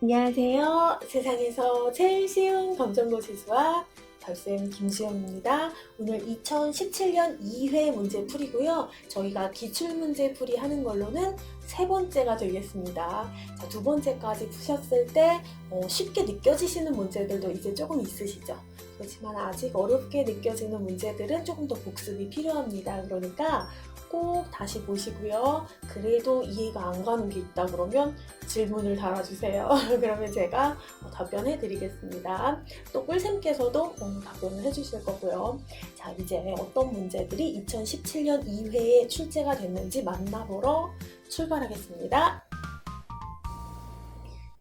안녕하세요. 세상에서 제일 쉬운 검정고 지수와 별쌤 김수영입니다. 오늘 2017년 2회 문제 풀이고요. 저희가 기출문제 풀이 하는 걸로는 세 번째가 되겠습니다. 자, 두 번째까지 푸셨을 때 쉽게 느껴지시는 문제들도 이제 조금 있으시죠? 그렇지만 아직 어렵게 느껴지는 문제들은 조금 더 복습이 필요합니다. 그러니까 꼭 다시 보시고요. 그래도 이해가 안 가는 게 있다 그러면 질문을 달아주세요. 그러면 제가 답변해 드리겠습니다. 또 꿀쌤께서도 답변을 해주실 거고요. 자, 이제 어떤 문제들이 2017년 2회에 출제가 됐는지 만나보러 출발하겠습니다.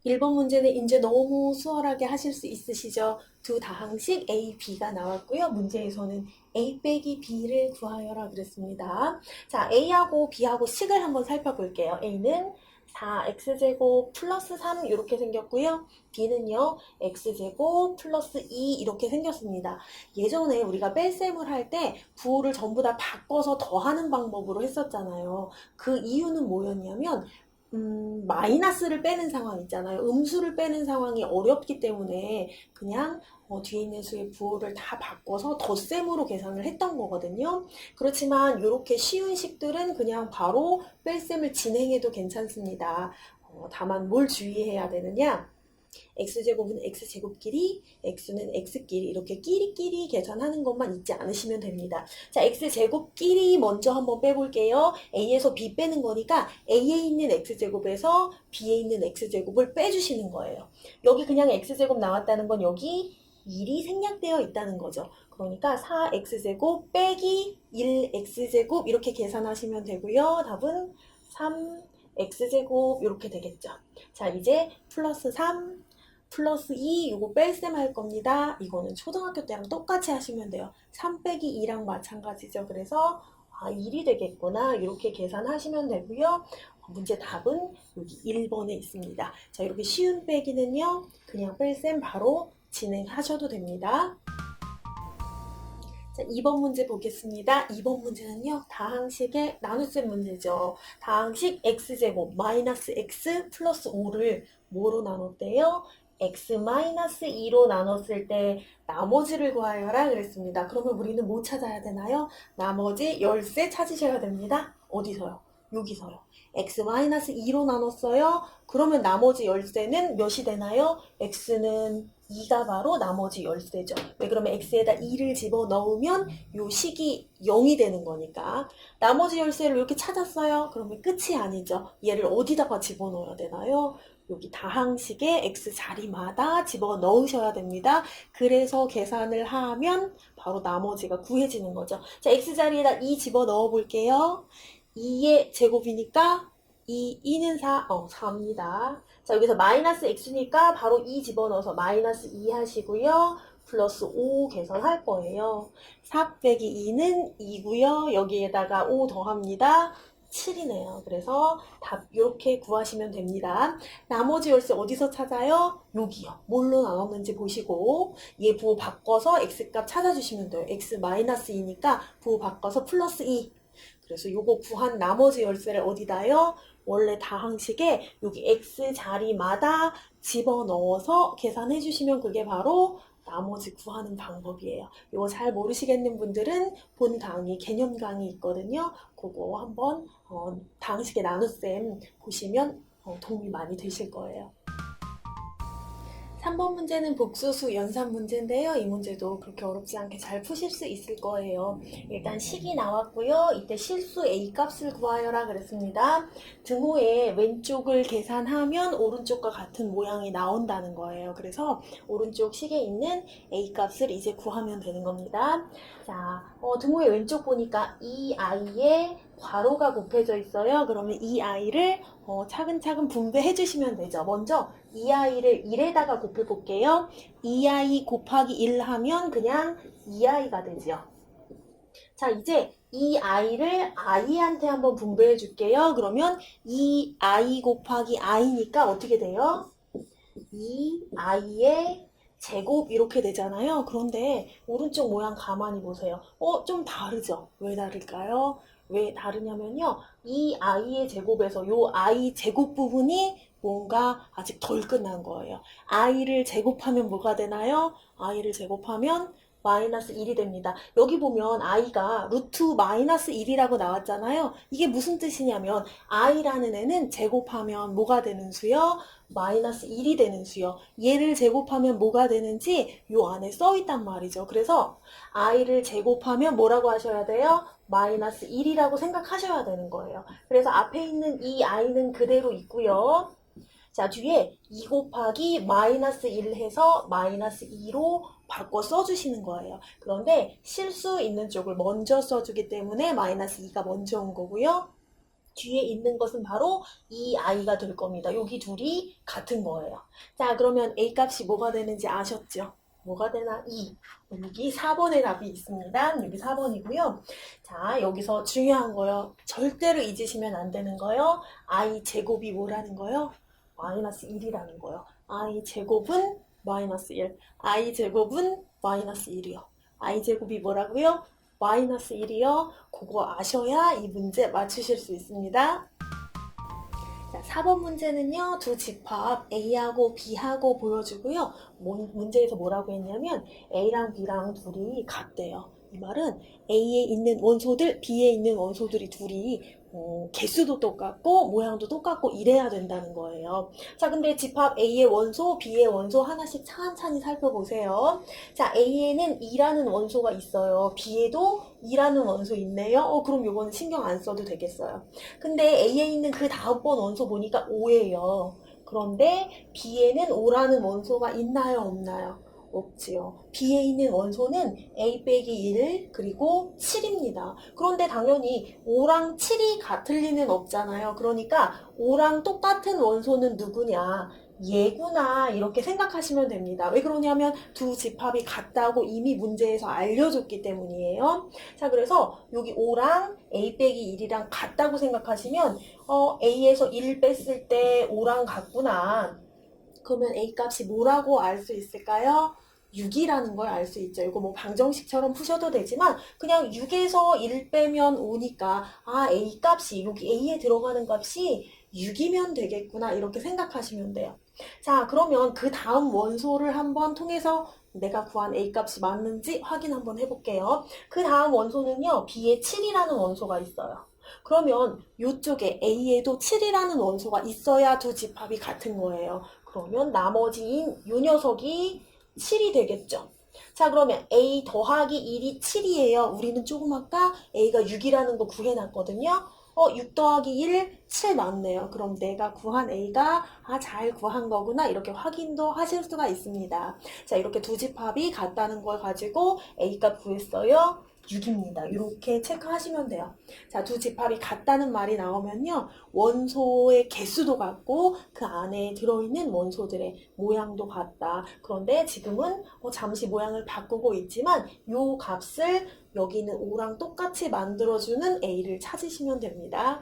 1번 문제는 이제 너무 수월하게 하실 수 있으시죠? 두 다항식 A, B가 나왔고요. 문제에서는 A 빼기 B를 구하여라 그랬습니다. 자, A하고 B하고 식을 한번 살펴볼게요. A는 4x제곱 플러스 3 이렇게 생겼고요. B는요, x제곱 플러스 2 이렇게 생겼습니다. 예전에 우리가 뺄셈을 할 때 부호를 전부 다 바꿔서 더하는 방법으로 했었잖아요. 그 이유는 뭐였냐면 마이너스를 빼는 상황 있잖아요. 음수를 빼는 상황이 어렵기 때문에 그냥 뒤에 있는 수의 부호를 다 바꿔서 덧셈으로 계산을 했던 거거든요. 그렇지만 이렇게 쉬운 식들은 그냥 바로 뺄셈을 진행해도 괜찮습니다. 다만 뭘 주의해야 되느냐? x제곱은 x제곱끼리, x는 x끼리 이렇게 끼리끼리 계산하는 것만 잊지 않으시면 됩니다. 자, x제곱끼리 먼저 한번 빼볼게요. a에서 b 빼는 거니까 a에 있는 x제곱에서 b에 있는 x제곱을 빼주시는 거예요. 여기 그냥 x제곱 나왔다는 건 여기 1이 생략되어 있다는 거죠. 그러니까 4x제곱 빼기 1x제곱 이렇게 계산하시면 되고요. 답은 3x제곱 이렇게 되겠죠. 자, 이제 플러스 3 플러스 2 이거 뺄셈 할 겁니다. 이거는 초등학교 때랑 똑같이 하시면 돼요. 3 빼기 2랑 마찬가지죠. 그래서 1이 되겠구나 이렇게 계산하시면 되고요. 문제 답은 여기 1번에 있습니다. 자, 이렇게 쉬운 빼기는요. 그냥 뺄셈 바로 진행하셔도 됩니다. 자, 2번 문제 보겠습니다. 2번 문제는요. 다항식의 나눗셈 문제죠. 다항식 x제곱 마이너스 x 플러스 5를 뭐로 나눴대요? x 마이너스 2로 나눴을 때 나머지를 구하여라 그랬습니다. 그러면 우리는 뭐 찾아야 되나요? 나머지 열쇠 찾으셔야 됩니다. 어디서요? 여기서요. x 마이너스 2로 나눴어요. 그러면 나머지 열쇠는 몇이 되나요? x는 2가 바로 나머지 열쇠죠. 왜 그러면 x에다 2를 집어넣으면 요 식이 0이 되는 거니까. 나머지 열쇠를 이렇게 찾았어요. 그러면 끝이 아니죠. 얘를 어디다가 집어넣어야 되나요? 여기 다항식의 x 자리마다 집어넣으셔야 됩니다. 그래서 계산을 하면 바로 나머지가 구해지는 거죠. 자, x 자리에다 2 집어넣어 볼게요. 2의 제곱이니까 2는 4입니다. 자, 여기서 마이너스 x니까 바로 2 집어넣어서 마이너스 2 하시고요. 플러스 5 계산할 거예요. 4 빼기 2는 2고요. 여기에다가 5 더합니다. 7이네요. 그래서 답 이렇게 구하시면 됩니다. 나머지 열쇠 어디서 찾아요? 여기요. 뭘로 나눴는지 보시고 얘 부호 바꿔서 x값 찾아주시면 돼요. x 마이너스 2니까 부호 바꿔서 플러스 2. 그래서 요거 구한 나머지 열쇠를 어디다요? 원래 다항식에 여기 x 자리마다 집어넣어서 계산해 주시면 그게 바로 나머지 구하는 방법이에요. 이거 잘 모르시겠는 분들은 본 강의, 개념 강의 있거든요. 그거 한번 다항식의 나눗셈 보시면 도움이 많이 되실 거예요. 3번 문제는 복소수 연산 문제인데요. 이 문제도 그렇게 어렵지 않게 잘 푸실 수 있을 거예요. 일단 식이 나왔고요. 이때 실수 A 값을 구하여라 그랬습니다. 등호에 왼쪽을 계산하면 오른쪽과 같은 모양이 나온다는 거예요. 그래서 오른쪽 식에 있는 A 값을 이제 구하면 되는 겁니다. 자, 등호의 왼쪽 보니까 이 아이의 괄호가 곱해져 있어요. 그러면 이 아이를 차근차근 분배해 주시면 되죠. 먼저 이 아이를 1에다가 곱해 볼게요. 2i 곱하기 1 하면 그냥 2i가 되죠. 자, 이제 이 i를 i한테 한번 분배해 줄게요. 그러면 2i 곱하기 i니까 어떻게 돼요? 2i의 제곱 이렇게 되잖아요. 그런데 오른쪽 모양 가만히 보세요. 좀 다르죠? 왜 다를까요? 왜 다르냐면요. 이 i의 제곱에서 요 i 제곱 부분이 뭔가 아직 덜 끝난 거예요. i를 제곱하면 뭐가 되나요? i를 제곱하면 마이너스 1이 됩니다. 여기 보면 i가 루트 마이너스 1이라고 나왔잖아요. 이게 무슨 뜻이냐면 i라는 애는 제곱하면 뭐가 되는 수요? 마이너스 1이 되는 수요. 얘를 제곱하면 뭐가 되는지 요 안에 써 있단 말이죠. 그래서 i를 제곱하면 뭐라고 하셔야 돼요? 마이너스 1이라고 생각하셔야 되는 거예요. 그래서 앞에 있는 이 i는 그대로 있고요. 자, 뒤에 2 곱하기 마이너스 1 해서 마이너스 2로 바꿔 써주시는 거예요. 그런데 실수 있는 쪽을 먼저 써주기 때문에 마이너스 2가 먼저 온 거고요. 뒤에 있는 것은 바로 이 i가 될 겁니다. 여기 둘이 같은 거예요. 자, 그러면 a 값이 뭐가 되는지 아셨죠? 뭐가 되나? 2. 여기 4번의 답이 있습니다. 여기 4번이고요. 자, 여기서 중요한 거요. 절대로 잊으시면 안 되는 거요. i 제곱이 뭐라는 거요? 마이너스 1이라는 거요. i 제곱은 마이너스 1. i 제곱은 마이너스 1이요. i 제곱이 뭐라고요? 마이너스 1이요. 그거 아셔야 이 문제 맞추실 수 있습니다. 자, 4번 문제는요, 두 집합 A하고 B하고 보여주고요. 문제에서 뭐라고 했냐면 A랑 B랑 둘이 같대요. 이 말은 A에 있는 원소들, B에 있는 원소들이 둘이 개수도 똑같고 모양도 똑같고 이래야 된다는 거예요. 자, 근데 집합 A의 원소, B의 원소 하나씩 찬찬히 살펴보세요. 자, A에는 2라는 원소가 있어요. B에도 2라는 원소 있네요. 그럼 요거는 신경 안 써도 되겠어요. 근데 A에 있는 그 다음번 원소 보니까 5예요. 그런데 B에는 5라는 원소가 있나요, 없나요? 없지요. B에 있는 원소는 A 빼기 1 그리고 7입니다. 그런데 당연히 5랑 7이 같을 리는 없잖아요. 그러니까 5랑 똑같은 원소는 누구냐? 얘구나 이렇게 생각하시면 됩니다. 왜 그러냐면 두 집합이 같다고 이미 문제에서 알려줬기 때문이에요. 자, 그래서 여기 5랑 A 빼기 1이랑 같다고 생각하시면 A에서 1 뺐을 때 5랑 같구나. 그러면 A 값이 뭐라고 알 수 있을까요? 6이라는 걸 알 수 있죠. 이거 뭐 방정식처럼 푸셔도 되지만 그냥 6에서 1 빼면 5니까 A 값이 여기 A에 들어가는 값이 6이면 되겠구나 이렇게 생각하시면 돼요. 자, 그러면 그 다음 원소를 한번 통해서 내가 구한 A 값이 맞는지 확인 한번 해볼게요. 그 다음 원소는요, B에 7이라는 원소가 있어요. 그러면 이쪽에 A에도 7이라는 원소가 있어야 두 집합이 같은 거예요. 그러면 나머지인 이 녀석이 7이 되겠죠. 자, 그러면 A 더하기 1이 7이에요. 우리는 조금 아까 A가 6이라는 거 구해놨거든요. 6 더하기 1, 7 맞네요. 그럼 내가 구한 A가 잘 구한 거구나 이렇게 확인도 하실 수가 있습니다. 자, 이렇게 두 집합이 같다는 걸 가지고 A 값 구했어요. 6입니다. 이렇게 체크하시면 돼요. 자, 두 집합이 같다는 말이 나오면요. 원소의 개수도 같고 그 안에 들어있는 원소들의 모양도 같다. 그런데 지금은 잠시 모양을 바꾸고 있지만 이 값을 여기 있는 5랑 똑같이 만들어주는 A를 찾으시면 됩니다.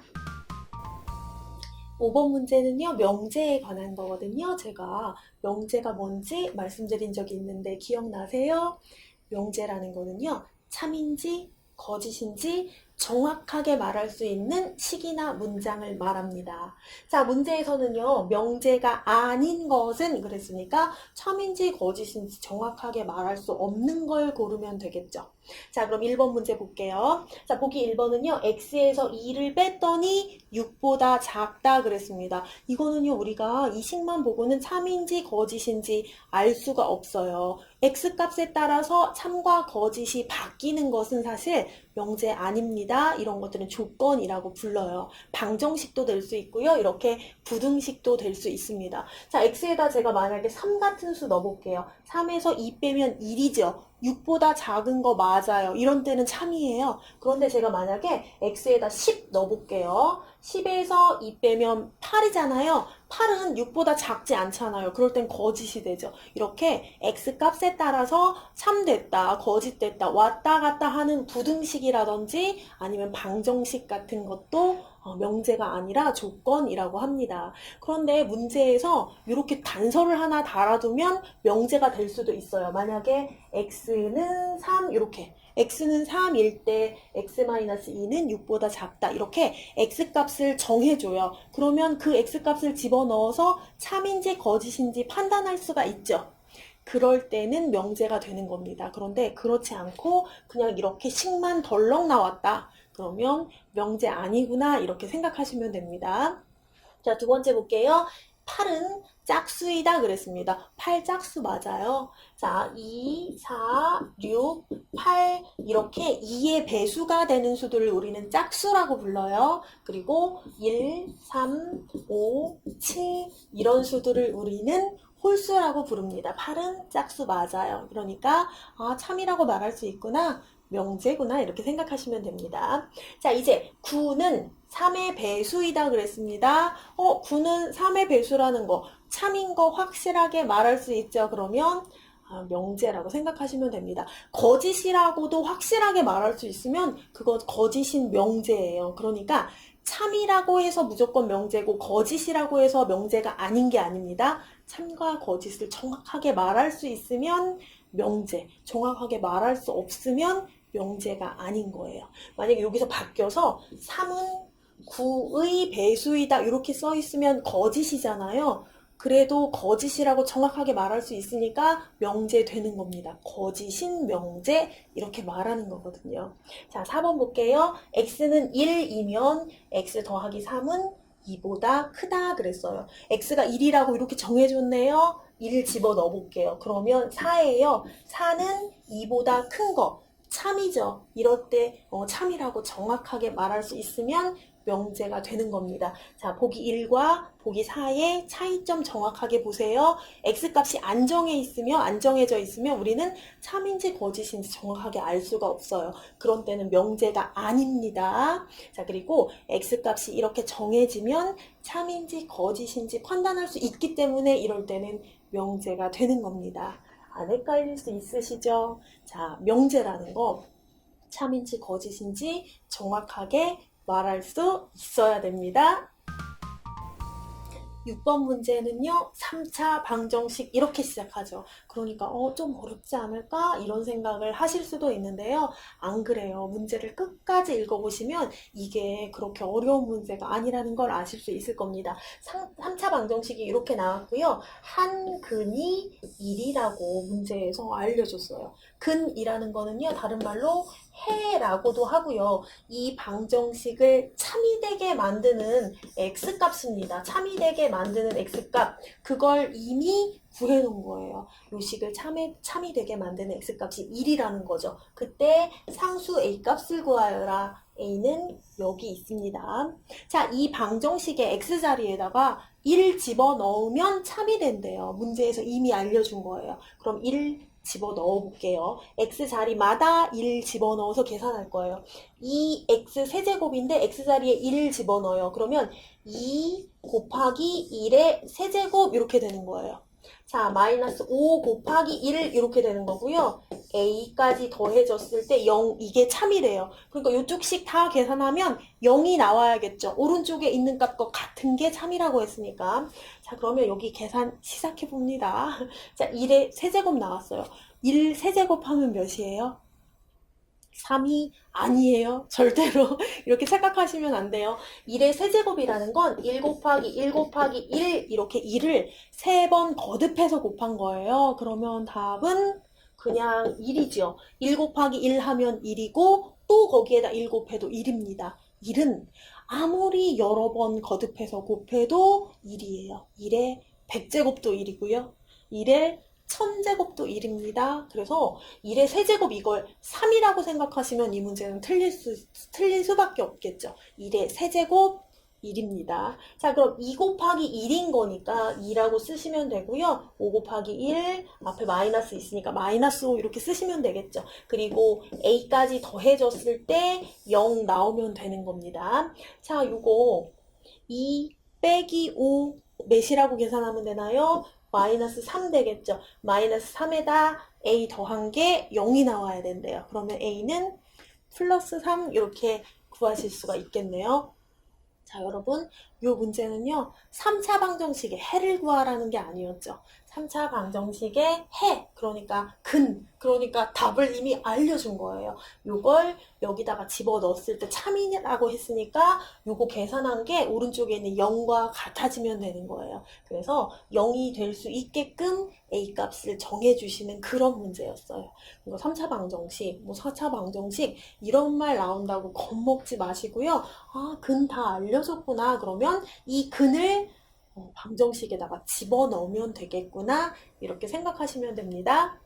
5번 문제는요, 명제에 관한 거거든요. 제가 명제가 뭔지 말씀드린 적이 있는데 기억나세요? 명제라는 거는요, 참인지 거짓인지 정확하게 말할 수 있는 식이나 문장을 말합니다. 자, 문제에서는요, 명제가 아닌 것은 그랬으니까 참인지 거짓인지 정확하게 말할 수 없는 걸 고르면 되겠죠. 자, 그럼 1번 문제 볼게요. 자, 보기 1번은요, x에서 2를 뺐더니 6보다 작다 그랬습니다. 이거는요, 우리가 이 식만 보고는 참인지 거짓인지 알 수가 없어요. x값에 따라서 참과 거짓이 바뀌는 것은 사실 명제 아닙니다. 이런 것들은 조건이라고 불러요. 방정식도 될 수 있고요. 이렇게 부등식도 될 수 있습니다. 자, x에다 제가 만약에 3 같은 수 넣어볼게요. 3에서 2 빼면 1이죠. 6보다 작은 거 맞아요. 이런 때는 참이에요. 그런데 제가 만약에 x에다 10 넣어볼게요. 10에서 2 빼면 8이잖아요. 8은 6보다 작지 않잖아요. 그럴 땐 거짓이 되죠. 이렇게 x값에 따라서 참됐다, 거짓됐다, 왔다 갔다 하는 부등식이라든지 아니면 방정식 같은 것도 명제가 아니라 조건이라고 합니다. 그런데 문제에서 이렇게 단서를 하나 달아두면 명제가 될 수도 있어요. 만약에 x는 3 이렇게 x는 3일 때 x-2는 6보다 작다. 이렇게 x값을 정해줘요. 그러면 그 x값을 집어넣어서 참인지 거짓인지 판단할 수가 있죠. 그럴 때는 명제가 되는 겁니다. 그런데 그렇지 않고 그냥 이렇게 식만 덜렁 나왔다. 그러면 명제 아니구나 이렇게 생각하시면 됩니다. 자, 두 번째 볼게요. 8은 짝수이다 그랬습니다. 8 짝수 맞아요. 자, 2, 4, 6, 8 이렇게 2의 배수가 되는 수들을 우리는 짝수라고 불러요. 그리고 1, 3, 5, 7 이런 수들을 우리는 홀수라고 부릅니다. 8은 짝수 맞아요. 그러니까 참이라고 말할 수 있구나. 명제구나 이렇게 생각하시면 됩니다. 자, 이제 9는 3의 배수이다 그랬습니다. 9는 3의 배수라는 거 참인 거 확실하게 말할 수 있죠. 그러면 명제라고 생각하시면 됩니다. 거짓이라고도 확실하게 말할 수 있으면 그거 거짓인 명제예요. 그러니까 참이라고 해서 무조건 명제고 거짓이라고 해서 명제가 아닌 게 아닙니다. 참과 거짓을 정확하게 말할 수 있으면 명제, 정확하게 말할 수 없으면 명제가 아닌 거예요. 만약에 여기서 바뀌어서 3은 9의 배수이다 이렇게 써 있으면 거짓이잖아요. 그래도 거짓이라고 정확하게 말할 수 있으니까 명제 되는 겁니다. 거짓인 명제 이렇게 말하는 거거든요. 자, 4번 볼게요. x는 1이면 x 더하기 3은 2보다 크다 그랬어요. x가 1이라고 이렇게 정해줬네요. 1 집어넣어 볼게요. 그러면 4예요. 4는 2보다 큰 거. 참이죠. 이럴 때 참이라고 정확하게 말할 수 있으면 명제가 되는 겁니다. 자, 보기 1과 보기 4의 차이점 정확하게 보세요. x값이 안 정해져 있으면 우리는 참인지 거짓인지 정확하게 알 수가 없어요. 그런 때는 명제가 아닙니다. 자, 그리고 x값이 이렇게 정해지면 참인지 거짓인지 판단할 수 있기 때문에 이럴 때는 명제가 되는 겁니다. 안 헷갈릴 수 있으시죠? 자, 명제라는 거 참인지 거짓인지 정확하게 말할 수 있어야 됩니다. 6번 문제는요. 3차 방정식 이렇게 시작하죠. 그러니까 좀 어렵지 않을까? 이런 생각을 하실 수도 있는데요. 안 그래요. 문제를 끝까지 읽어보시면 이게 그렇게 어려운 문제가 아니라는 걸 아실 수 있을 겁니다. 3차 방정식이 이렇게 나왔고요. 한 근이 1이라고 문제에서 알려줬어요. 근이라는 거는요. 다른 말로 해라고도 하고요. 이 방정식을 참이 되게 만드는 x값입니다. 참이 되게 만드는 x값. 그걸 이미 구해놓은 거예요. 요 식을 참이 되게 만드는 x값이 1이라는 거죠. 그때 상수 a값을 구하여라. a는 여기 있습니다. 자, 이 방정식의 x자리에다가 1 집어넣으면 참이 된대요. 문제에서 이미 알려준 거예요. 그럼 1 집어넣어 볼게요. x자리마다 1 집어넣어서 계산할 거예요. 2x 세제곱인데 x자리에 1을 집어넣어요. 그러면 2 곱하기 1의 세제곱 이렇게 되는 거예요. 자, 마이너스 5 곱하기 1 이렇게 되는 거고요. a까지 더해졌을 때 0, 이게 참이래요. 그러니까 이쪽 식 다 계산하면 0이 나와야겠죠. 오른쪽에 있는 값과 같은 게 참이라고 했으니까. 자, 그러면 여기 계산 시작해 봅니다. 자, 1의 세제곱 나왔어요. 1 세제곱하면 몇이에요? 3이 아니에요. 절대로 이렇게 착각하시면 안 돼요. 1의 세제곱이라는 건 1 곱하기 1 곱하기 1 이렇게 1을 3번 거듭해서 곱한 거예요. 그러면 답은 그냥 1이죠. 1 곱하기 1 하면 1이고 또 거기에다 1 곱해도 1입니다. 1은 아무리 여러 번 거듭해서 곱해도 1이에요. 1의 100제곱도 1이고요. 1의 1000제곱도 1입니다. 그래서 1의 세제곱 이걸 3이라고 생각하시면 이 문제는 틀릴 수밖에 없겠죠. 1의 세제곱 1입니다. 자, 그럼 2 곱하기 1인 거니까 2라고 쓰시면 되고요. 5 곱하기 1, 앞에 마이너스 있으니까 마이너스 5 이렇게 쓰시면 되겠죠. 그리고 a까지 더해졌을 때 0 나오면 되는 겁니다. 자, 요거 2 빼기 5 몇이라고 계산하면 되나요? 마이너스 3 되겠죠. 마이너스 3에다 a 더한 게 0이 나와야 된대요. 그러면 a는 플러스 3 이렇게 구하실 수가 있겠네요. 자, 여러분, 이 문제는요. 3차 방정식의 해를 구하라는 게 아니었죠. 3차 방정식의 해, 그러니까 근, 그러니까 답을 이미 알려준 거예요. 요걸 여기다가 집어넣었을 때 참이라고 했으니까 요거 계산한 게 오른쪽에 있는 0과 같아지면 되는 거예요. 그래서 0이 될 수 있게끔 A 값을 정해주시는 그런 문제였어요. 이거 3차 방정식, 뭐 4차 방정식 이런 말 나온다고 겁먹지 마시고요. 아, 근 다 알려줬구나. 그러면 이 근을 방정식에다가 집어넣으면 되겠구나. 이렇게 생각하시면 됩니다.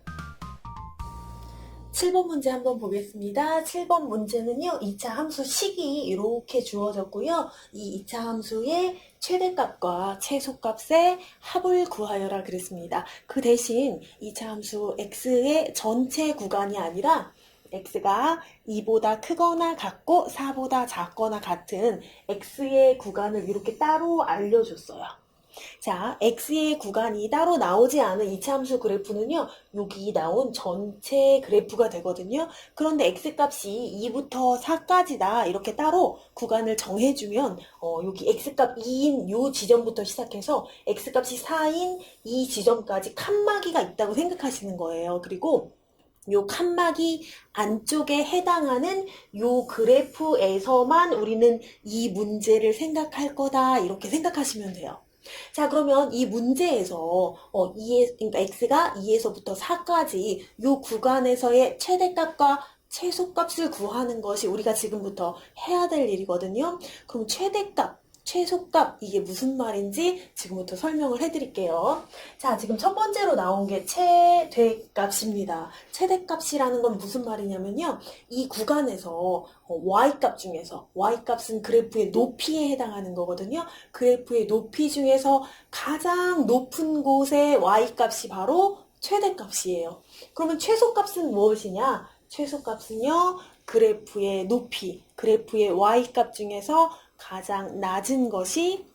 7번 문제 한번 보겠습니다. 7번 문제는요, 2차 함수 식이 이렇게 주어졌고요. 이 2차 함수의 최대값과 최소값의 합을 구하여라 그랬습니다. 그 대신 2차 함수 x의 전체 구간이 아니라 x가 2보다 크거나 같고 4보다 작거나 같은 x의 구간을 이렇게 따로 알려줬어요. 자, x의 구간이 따로 나오지 않은 이차함수 그래프는요, 여기 나온 전체 그래프가 되거든요. 그런데 x값이 2부터 4까지다 이렇게 따로 구간을 정해주면 여기 x값 2인 요 지점부터 시작해서 x값이 4인 이 지점까지 칸막이가 있다고 생각하시는 거예요. 그리고 요 칸막이 안쪽에 해당하는 요 그래프에서만 우리는 이 문제를 생각할 거다 이렇게 생각하시면 돼요. 자, 그러면 이 문제에서 그러니까 x가 2에서부터 4까지 요 구간에서의 최대값과 최소값을 구하는 것이 우리가 지금부터 해야 될 일이거든요. 그럼 최대값, 최소값 이게 무슨 말인지 지금부터 설명을 해드릴게요. 자, 지금 첫 번째로 나온 게 최대값입니다. 최대값이라는 건 무슨 말이냐면요. 이 구간에서 y값 중에서 y값은 그래프의 높이에 해당하는 거거든요. 그래프의 높이 중에서 가장 높은 곳의 y값이 바로 최대값이에요. 그러면 최소값은 무엇이냐? 최소값은요. 그래프의 높이, 그래프의 y값 중에서 가장 낮은 것이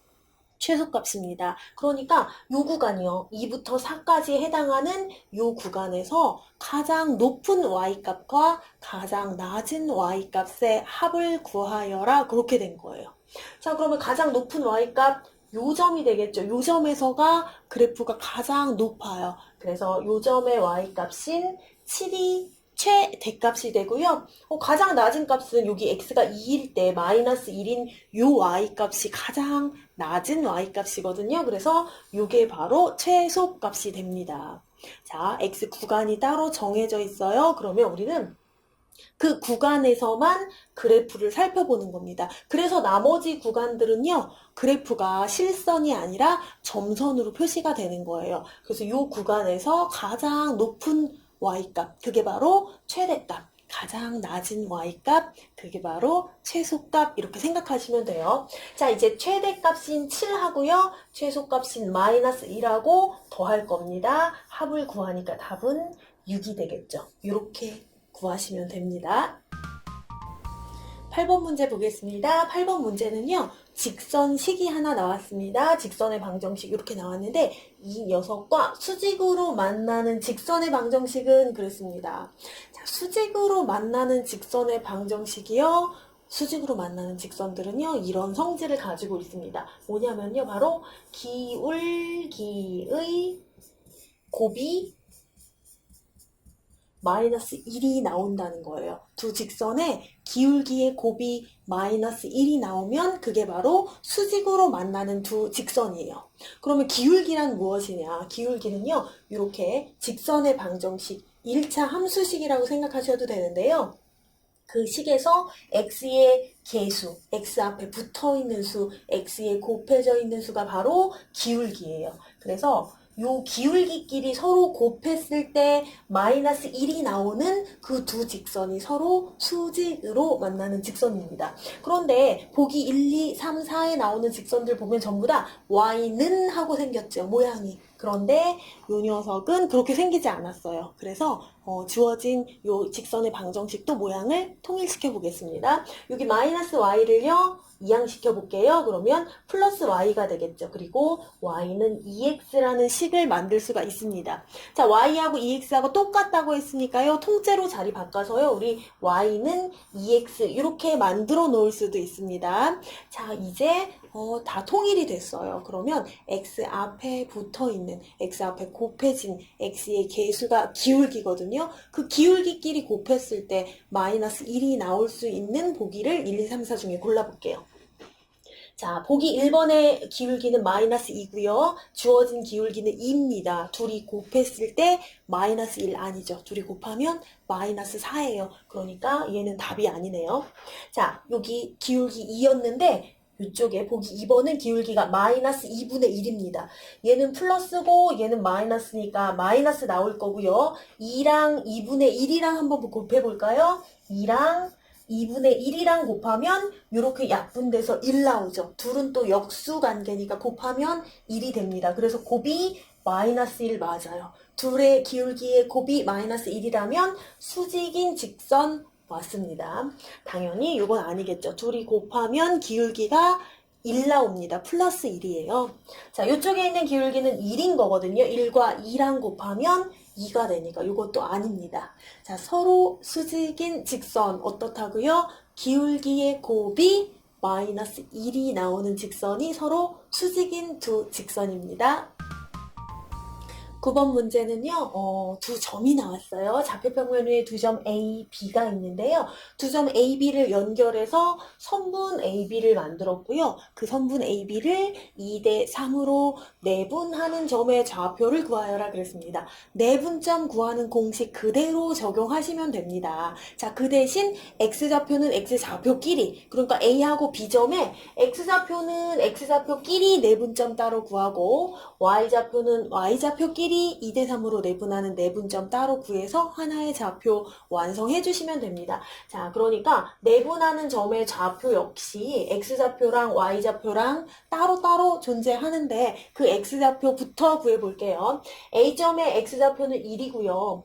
최소값입니다. 그러니까 요 구간이요. 2부터 4까지 해당하는 요 구간에서 가장 높은 y값과 가장 낮은 y값의 합을 구하여라. 그렇게 된 거예요. 자, 그러면 가장 높은 y값 요 점이 되겠죠. 요 점에서가 그래프가 가장 높아요. 그래서 요 점의 y값인 7이 최대값이 되고요. 가장 낮은 값은 여기 x가 2일 때 마이너스 1인 요 y값이 가장 낮은 y값이거든요. 그래서 요게 바로 최소값이 됩니다. 자, x 구간이 따로 정해져 있어요. 그러면 우리는 그 구간에서만 그래프를 살펴보는 겁니다. 그래서 나머지 구간들은요, 그래프가 실선이 아니라 점선으로 표시가 되는 거예요. 그래서 이 구간에서 가장 높은 y값, 그게 바로 최대값, 가장 낮은 y값, 그게 바로 최소값, 이렇게 생각하시면 돼요. 자, 이제 최대값인 7하고요, 최소값인 마이너스 1하고 더할 겁니다. 합을 구하니까 답은 6이 되겠죠. 이렇게 구하시면 됩니다. 8번 문제 보겠습니다. 8번 문제는요. 직선식이 하나 나왔습니다. 직선의 방정식 이렇게 나왔는데 이 녀석과 수직으로 만나는 직선의 방정식은 그랬습니다. 자, 수직으로 만나는 직선의 방정식이요. 수직으로 만나는 직선들은요. 이런 성질을 가지고 있습니다. 뭐냐면요. 바로 기울기의 곱이 마이너스 1이 나온다는 거예요. 두 직선에 기울기의 곱이 마이너스 1이 나오면 그게 바로 수직으로 만나는 두 직선이에요. 그러면 기울기란 무엇이냐? 기울기는요. 이렇게 직선의 방정식 1차 함수식이라고 생각하셔도 되는데요. 그 식에서 x의 개수, x 앞에 붙어있는 수, x에 곱해져 있는 수가 바로 기울기예요. 그래서 요 기울기끼리 서로 곱했을 때 마이너스 1이 나오는 그 두 직선이 서로 수직으로 만나는 직선입니다. 그런데 보기 1, 2, 3, 4에 나오는 직선들 보면 전부 다 y는 하고 생겼죠. 모양이. 그런데 요 녀석은 그렇게 생기지 않았어요. 그래서 주어진 요 직선의 방정식도 모양을 통일시켜 보겠습니다. 여기 마이너스 y를요. 이항시켜 볼게요. 그러면 플러스 y가 되겠죠. 그리고 y는 2x라는 식을 만들 수가 있습니다. 자, y하고 2x하고 똑같다고 했으니까요. 통째로 자리 바꿔서요. 우리 y는 2x 이렇게 만들어 놓을 수도 있습니다. 자, 이제 다 통일이 됐어요. 그러면 x 앞에 붙어 있는, x 앞에 곱해진 x의 개수가 기울기거든요. 그 기울기끼리 곱했을 때 마이너스 1이 나올 수 있는 보기를 1, 2, 3, 4 중에 골라볼게요. 자, 보기 1번의 기울기는 마이너스 2고요. 주어진 기울기는 2입니다. 둘이 곱했을 때 마이너스 1 아니죠. 둘이 곱하면 마이너스 4예요. 그러니까 얘는 답이 아니네요. 자, 여기 기울기 2였는데 이쪽에 보기 2번은 기울기가 마이너스 2분의 1입니다. 얘는 플러스고 얘는 마이너스니까 마이너스 나올 거고요. 2랑 2분의 1이랑 한번 곱해볼까요? 2랑 2분의 1이랑 곱하면 이렇게 약분돼서 1 나오죠. 둘은 또 역수 관계니까 곱하면 1이 됩니다. 그래서 곱이 마이너스 1 맞아요. 둘의 기울기의 곱이 마이너스 1이라면 수직인 직선 맞습니다. 당연히 이건 아니겠죠. 둘이 곱하면 기울기가 1 나옵니다. 플러스 1이에요. 자, 이쪽에 있는 기울기는 1인 거거든요. 1과 2랑 곱하면 2가 되니까 이것도 아닙니다. 자, 서로 수직인 직선 어떻다고요? 기울기의 곱이 마이너스 1이 나오는 직선이 서로 수직인 두 직선입니다. 9번 문제는요, 두 점이 나왔어요. 좌표평면 위에 두 점 A, B가 있는데요. 두 점 A, B를 연결해서 선분 A, B를 만들었고요. 그 선분 A, B를 2대 3으로 내분하는 점의 좌표를 구하여라 그랬습니다. 내분점 구하는 공식 그대로 적용하시면 됩니다. 자, 그 대신 X좌표는 X좌표끼리, 그러니까 A하고 B점에 X좌표는 X좌표끼리 내분점 따로 구하고 Y좌표는 Y좌표끼리 2대 3으로 내분하는 내분점 따로 구해서 하나의 좌표 완성해 주시면 됩니다. 자, 그러니까 내분하는 점의 좌표 역시 X좌표랑 Y좌표랑 따로따로 존재하는데 그 X좌표부터 구해볼게요. A점의 X좌표는 1이고요.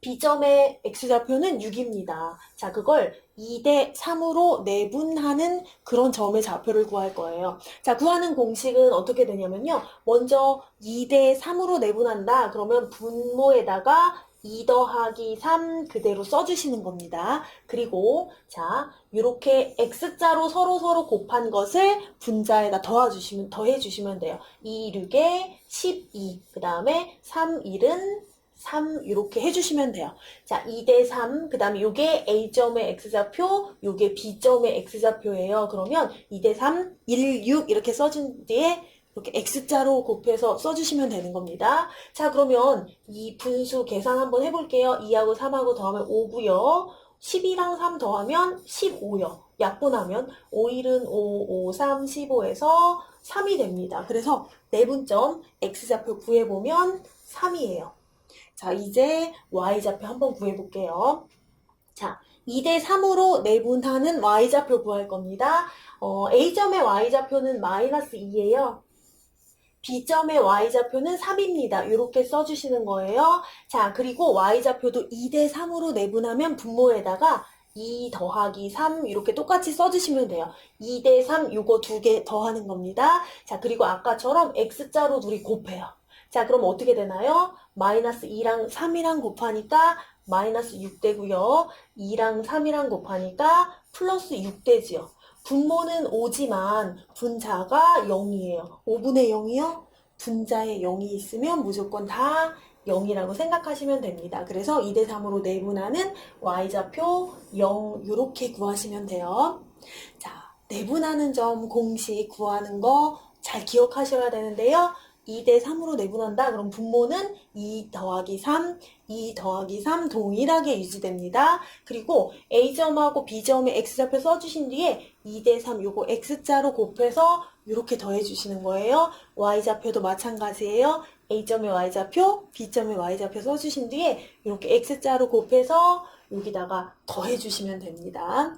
B점의 X좌표는 6입니다. 자, 그걸 2대 3으로 내분하는 그런 점의 좌표를 구할 거예요. 자, 구하는 공식은 어떻게 되냐면요. 먼저 2대 3으로 내분한다. 그러면 분모에다가 2 더하기 3 그대로 써주시는 겁니다. 그리고 자, 이렇게 X자로 서로 곱한 것을 분자에다 더해주시면 돼요. 2, 6에 12, 그 다음에 3, 1은 3 이렇게 해주시면 돼요. 자, 2대 3, 그 다음에 요게 A점의 X좌표, 요게 B점의 X좌표예요. 그러면 2대 3, 1, 6 이렇게 써준 뒤에 이렇게 X자로 곱해서 써주시면 되는 겁니다. 자, 그러면 이 분수 계산 한번 해볼게요. 2하고 3하고 더하면 5고요. 12랑 3 더하면 15요. 약분하면 5, 1은 5, 5, 3, 15에서 3이 됩니다. 그래서 내분점 X좌표 구해보면 3이에요. 자, 이제 Y좌표 한번 구해볼게요. 자, 2대 3으로 내분하는 Y좌표 구할 겁니다. A점의 Y좌표는 마이너스 2예요. B점의 Y좌표는 3입니다. 이렇게 써주시는 거예요. 자, 그리고 Y좌표도 2대 3으로 내분하면 분모에다가 2 더하기 3 이렇게 똑같이 써주시면 돼요. 2대 3 요거 두 개 더하는 겁니다. 자, 그리고 아까처럼 X자로 둘이 곱해요. 자, 그럼 어떻게 되나요? 마이너스 2랑 3이랑 곱하니까 마이너스 6 되고요. 2랑 3이랑 곱하니까 플러스 6 되지요. 분모는 5지만 분자가 0이에요. 5분의 0이요? 분자에 0이 있으면 무조건 다 0이라고 생각하시면 됩니다. 그래서 2대 3으로 내분하는 Y좌표 0 이렇게 구하시면 돼요. 자, 내분하는 점 공식 구하는 거 잘 기억하셔야 되는데요. 2대 3으로 내분한다. 그럼 분모는 2 더하기 3, 2 더하기 3 동일하게 유지됩니다. 그리고 A점하고 B점의 X좌표 써주신 뒤에 2대 3 요거 X자로 곱해서 이렇게 더해주시는 거예요. Y좌표도 마찬가지예요. A점의 Y좌표, B점의 Y좌표 써주신 뒤에 이렇게 X자로 곱해서 여기다가 더해주시면 됩니다.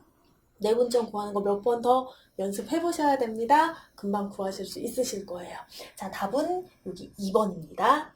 내분점 구하는 거 몇 번 더 연습해 보셔야 됩니다. 금방 구하실 수 있으실 거예요. 자, 답은 여기 2번입니다.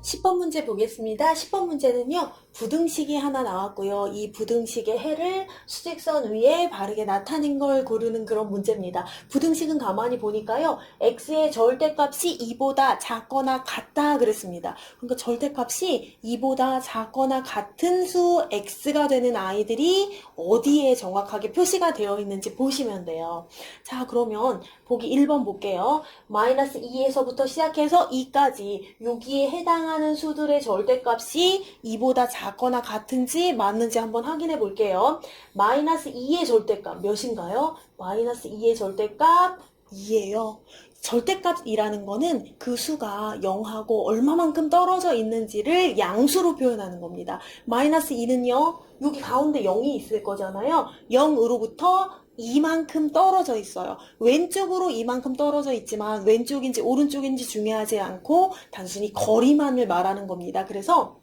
10번 문제 보겠습니다. 10번 문제는요. 부등식이 하나 나왔고요. 이 부등식의 해를 수직선 위에 바르게 나타낸 걸 고르는 그런 문제입니다. 부등식은 가만히 보니까요. x의 절대값이 2보다 작거나 같다 그랬습니다. 그러니까 절대값이 2보다 작거나 같은 수 x가 되는 아이들이 어디에 정확하게 표시가 되어 있는지 보시면 돼요. 자, 그러면 보기 1번 볼게요. 마이너스 2에서부터 시작해서 2까지 여기에 해당하는 수들의 절대값이 2보다 작거나 같은지 맞는지 한번 확인해 볼게요. 마이너스 2의 절대값 몇인가요? 마이너스 2의 절대값 2예요. 절대값이라는 거는 그 수가 0하고 얼마만큼 떨어져 있는지를 양수로 표현하는 겁니다. 마이너스 2는요, 여기 가운데 0이 있을 거잖아요. 0으로부터 이만큼 떨어져 있어요. 왼쪽으로 이만큼 떨어져 있지만 왼쪽인지 오른쪽인지 중요하지 않고 단순히 거리만을 말하는 겁니다. 그래서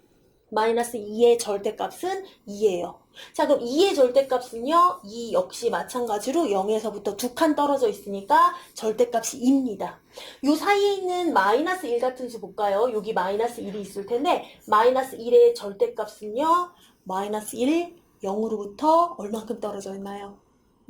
마이너스 2의 절대값은 2예요. 자, 그럼 2의 절대값은요, 2 역시 마찬가지로 0에서부터 2칸 떨어져 있으니까 절대값이 2입니다. 요 사이에 있는 마이너스 1 같은 수 볼까요? 여기 마이너스 1이 있을 텐데, 마이너스 1의 절대값은요, 마이너스 1, 0으로부터 얼만큼 떨어져 있나요?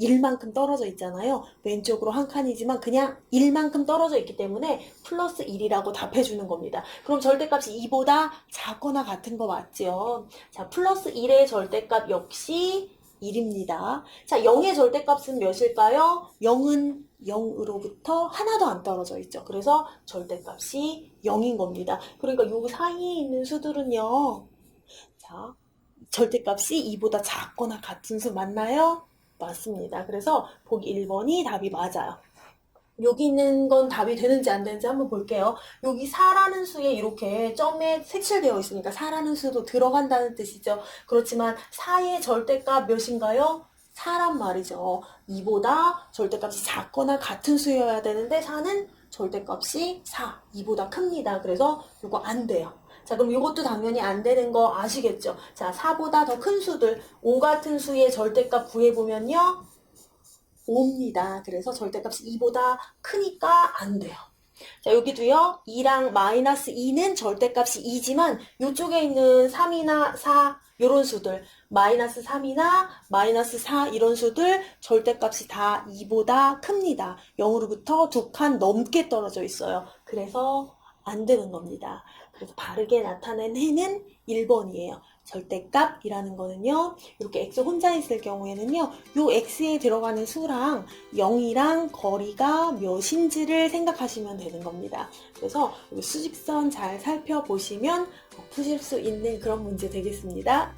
1만큼 떨어져 있잖아요. 왼쪽으로 한 칸이지만 그냥 1만큼 떨어져 있기 때문에 플러스 1이라고 답해주는 겁니다. 그럼 절대값이 2보다 작거나 같은 거 맞죠? 자, 플러스 1의 절대값 역시 1입니다. 자, 0의 절대값은 몇일까요? 0은 0으로부터 하나도 안 떨어져 있죠. 그래서 절대값이 0인 겁니다. 그러니까 요 사이에 있는 수들은요. 자, 절대값이 2보다 작거나 같은 수 맞나요? 맞습니다. 그래서 보기 1번이 답이 맞아요. 여기 있는 건 답이 되는지 안 되는지 한번 볼게요. 여기 4라는 수에 이렇게 점에 색칠되어 있으니까 4라는 수도 들어간다는 뜻이죠. 그렇지만 4의 절대값 몇인가요? 4란 말이죠. 2보다 절대값이 작거나 같은 수여야 되는데 4는 절대값이 4, 2보다 큽니다. 그래서 이거 안 돼요. 자, 그럼 이것도 당연히 안 되는 거 아시겠죠? 자, 4보다 더 큰 수들, 5 같은 수의 절대값 구해보면요. 5입니다. 그래서 절대값이 2보다 크니까 안 돼요. 자, 여기도요. 2랑 마이너스 2는 절대값이 2지만 이쪽에 있는 3이나 4 이런 수들, 마이너스 3이나 마이너스 4 이런 수들 절대값이 다 2보다 큽니다. 0으로부터 2칸 넘게 떨어져 있어요. 그래서 안 되는 겁니다. 그래서 바르게 나타낸 해는 1번이에요. 절대값이라는 거는요, 이렇게 x 혼자 있을 경우에는요, 요 x에 들어가는 수랑 0이랑 거리가 몇인지를 생각하시면 되는 겁니다. 그래서 수직선 잘 살펴보시면 푸실 수 있는 그런 문제 되겠습니다.